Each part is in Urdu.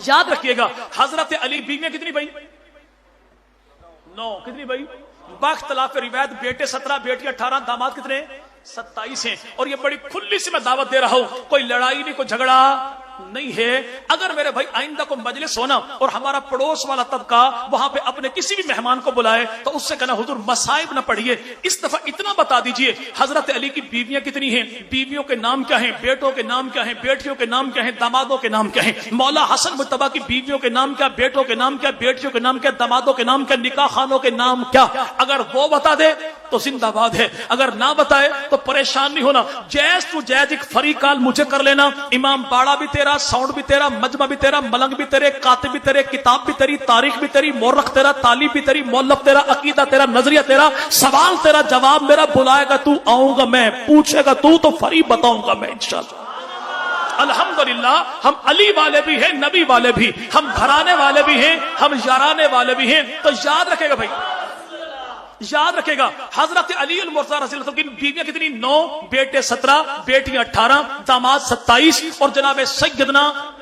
یاد رکھیے گا حضرت علی بیویاں کتنی بھائی؟ 9. کتنی بھائی؟ باختلاف روایت بیٹے 17 بیٹی 18 داماد کتنے؟ 27 ہیں. اور یہ بڑی کھلی سی میں دعوت دے رہا ہوں, کوئی لڑائی نہیں, کوئی جھگڑا نہیں ہے. اگر میرے بھائی آئندہ کو مجلس ہونا اور ہمارا پڑوس والا طبقہ وہاں پہ اپنے کسی بھی مہمان کو بلائے تو اس سے کہنا حضور مصائب نہ پڑھیے, اس دفعہ اتنا بتا دیجئے حضرت علی کی بیویاں کتنی ہیں, بیویوں کے نام کیا ہیں, بیٹوں کے نام کیا ہیں, بیٹیوں کے نام کیا ہیں, دامادوں کے نام کیا ہیں, مولا حسن مجتبی کی بیویوں کے نام کیا, بیٹوں کے نام کیا, بیٹیوں کے نام کیا, دامادوں کے نام کیا, نکاح خانوں کے نام کیا. اگر وہ بتا دے تو زندہ باد ہے, اگر نہ بتائے تو پریشان نہیں ہونا. جیز تو جیز ایک فری کال مجھے کر لینا, امام باڑا بھی تیرا, ساؤنڈ بھی تیرا, مجمع بھی تیرا, ملنگ بھی تیرے, کاتب بھی تیرے, کتاب بھی تیری, تاریخ بھی تیری, مورخ تیرا, طالب بھی تیری, مولف تیرا, عقیدہ تیرا, نظریہ تیرا, سوال تیرا, جواب میرا. بلائے گا تو آؤں گا میں, پوچھے گا تو فری بتاؤں گا میں انشاءاللہ. الحمدللہ ہم علی والے بھی ہیں, نبی والے بھی, ہم گھرانے والے بھی ہیں, ہم یارانے والے بھی ہیں. تو یاد رکھے گا بھائی, یاد رکھے گا حضرت علی المرتضی رضی اللہ عنہ کی بیویاں کتنی؟ 9, بیٹے 17, بیٹیاں 18, داماد 27. اور جناب سیدنا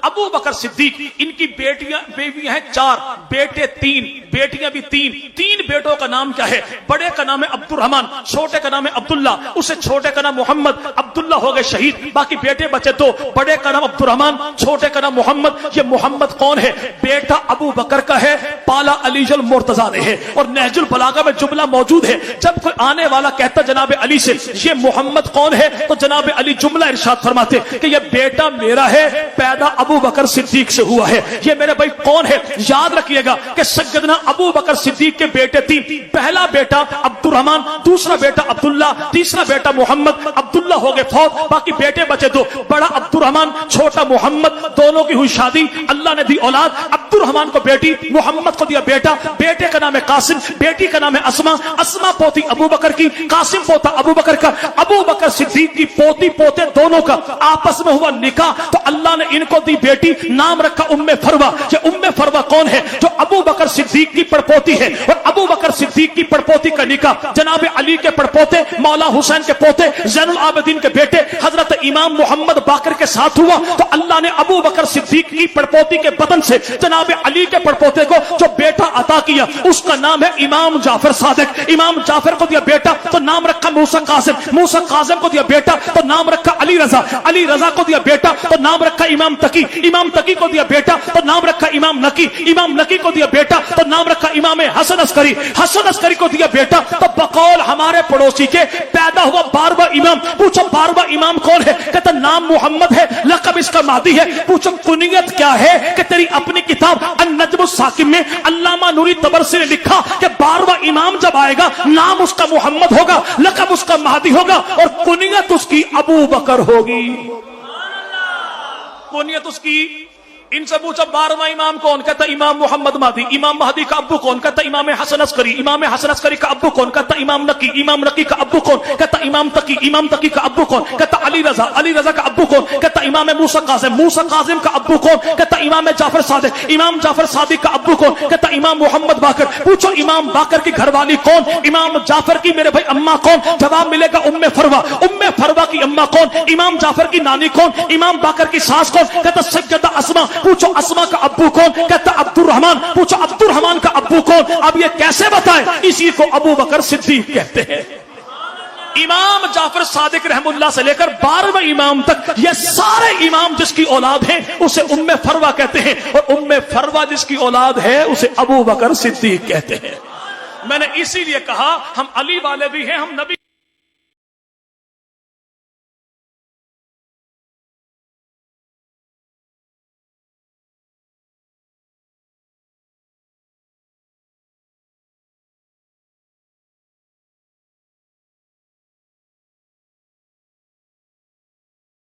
ابو بکر صدیق ان کی بیویاں ہیں 4, بیٹے 3, بیٹیاں بھی 3. 3 بیٹوں کا نام کیا ہے؟ بڑے کا نام ہے عبد الرحمن, چھوٹے کا نام ہے عبداللہ, اسے چھوٹے کا نام محمد. عبداللہ ہو گئے شہید, باقی بیٹے بچے 2, بڑے کا نام عبد الرحمن, چھوٹے کا نام محمد. یہ محمد کون ہے؟ بیٹا ابو بکر کا ہے, پالا علی المرتضی نے ہے. اور نہج البلاغہ میں جملہ موجود ہے, جب کوئی آنے والا کہتا جناب علی سے یہ محمد کون ہے تو جناب علی جملہ ارشاد فرماتے کہ یہ بیٹا میرا ہے, پیدا ابو بکر صدیق سے ہوا ہے. یہ میرے بھائی کون ہے؟ یاد رکھیے گا کہ سیدنا ابو بکر صدیق کے بیٹے 3, پہلا بیٹا عبد الرحمن, دوسرا بیٹا عبداللہ, تیسرا بیٹا محمد. عبداللہ ہو گئے فوت, باقی بیٹے بچے 2, بڑا عبد الرحمن, چھوٹا محمد. دونوں کی ہوئی شادی, اللہ نے دی اولاد. عبد الرحمن کو بیٹی, محمد کو دیا بیٹا. بیٹے کا نام ہے قاسم, بیٹی کا نام ہے اسما. اسما پوتی ابو بکر کی, قاسم پوتا ابو بکر کا. ابو بکر صدیق کی پوتی پوتے دونوں کا آپس میں ہوا نکاح, تو اللہ نے ان کو دی بیٹی, نام رکھا ام فروا. یہ ام فروا کون ہے؟ جو ابو بکر صدیق کی پڑپوتی ہے. اور ابو بکر صدیق کی پڑپوتی کا نکاح جناب علی کے پڑپوتے مولا حسین کے پوتے زین العابدین کے بیٹے حضرت امام محمد باقر کے ساتھ ہوا. تو اللہ نے ابو بکر صدیق کی پڑپوتی کے بدن سے جناب علی کے پڑپوتے کو جو بیٹا عطا کیا, اس کا نام ہے امام جعفر صادق. امام جعفر کو دیا بیٹا تو نام رکھا موسیٰ قاسم. موسیٰ قاسم کو دیا بیٹا تو نام رکھا علی رضا. علی رضا کو دیا بیٹا تو نام رکھا امام تقی. امام تقی کو دیا بیٹا تو نام رکھا امام نقی. امام نقی کو دیا بیٹا تو نام رکھا امام حسن عسکری. حسن عسکری کو دیا بیٹا تو بقول ہمارے پڑوسی کے پیدا ہوا 12واں امام. پوچھو 12واں امام کون ہے؟ کہتا نام محمد ہے, لقب اس کا مہدی ہے. پوچھو کنیت کیا ہے؟ کہ تیری اپنی کتاب النجم الثاقب میں علامہ نوری طبرسی نے لکھا کہ 12واں امام جب آئے گا نام اس کا محمد ہوگا, لقب اس کا مہدی ہوگا, اور کنیت اس کی ابو بکر ہوگی. کنیت اس کی. ان سے پوچھا 12واں امام کون؟ کہتا امام محمد مہدی. امام مہدی کا ابو کون؟ کہتا امام حسن عسکری. امام حسن عسکری کا ابو کون؟ کہتا امام نقی. امام نقی کا ابو کون؟ کہتا امام تقی. امام تقی کا ابو کون؟ کہتا علی رضا. علی رضا کا ابو کون؟ کہتا امام موسیٰ قاسم. موسیٰ قاسم کا ابو کون؟ کہتا امام جعفر صادق. امام جعفر صادق کا ابو کون؟ کہتا امام محمد باقر. پوچھو امام باقر کی گھر والی کون؟ امام جعفر کی میرے بھائی اماں کون؟ جواب ملے گا ام فروا. ام فروا کی اماں کون؟ امام جعفر کی نانی کون؟ امام باقر کی ساس کون؟ کہتا سیدہ اسما. پوچھو اسما کا ابو کون؟ کہتا عبد الرحمن. پوچھو عبد الرحمن کا ابو کون؟ اب یہ کیسے بتائیں؟ اسی کو ابو بکر صدیق کہتے ہیں. امام جعفر صادق رحم اللہ سے لے کر 12واں امام تک یہ سارے امام جس کی اولاد ہیں اسے ام فروا کہتے ہیں, اور ام فروا جس کی اولاد ہے اسے ابو بکر صدیق کہتے ہیں. میں نے اسی لیے کہا ہم علی والے بھی ہیں, ہم نبی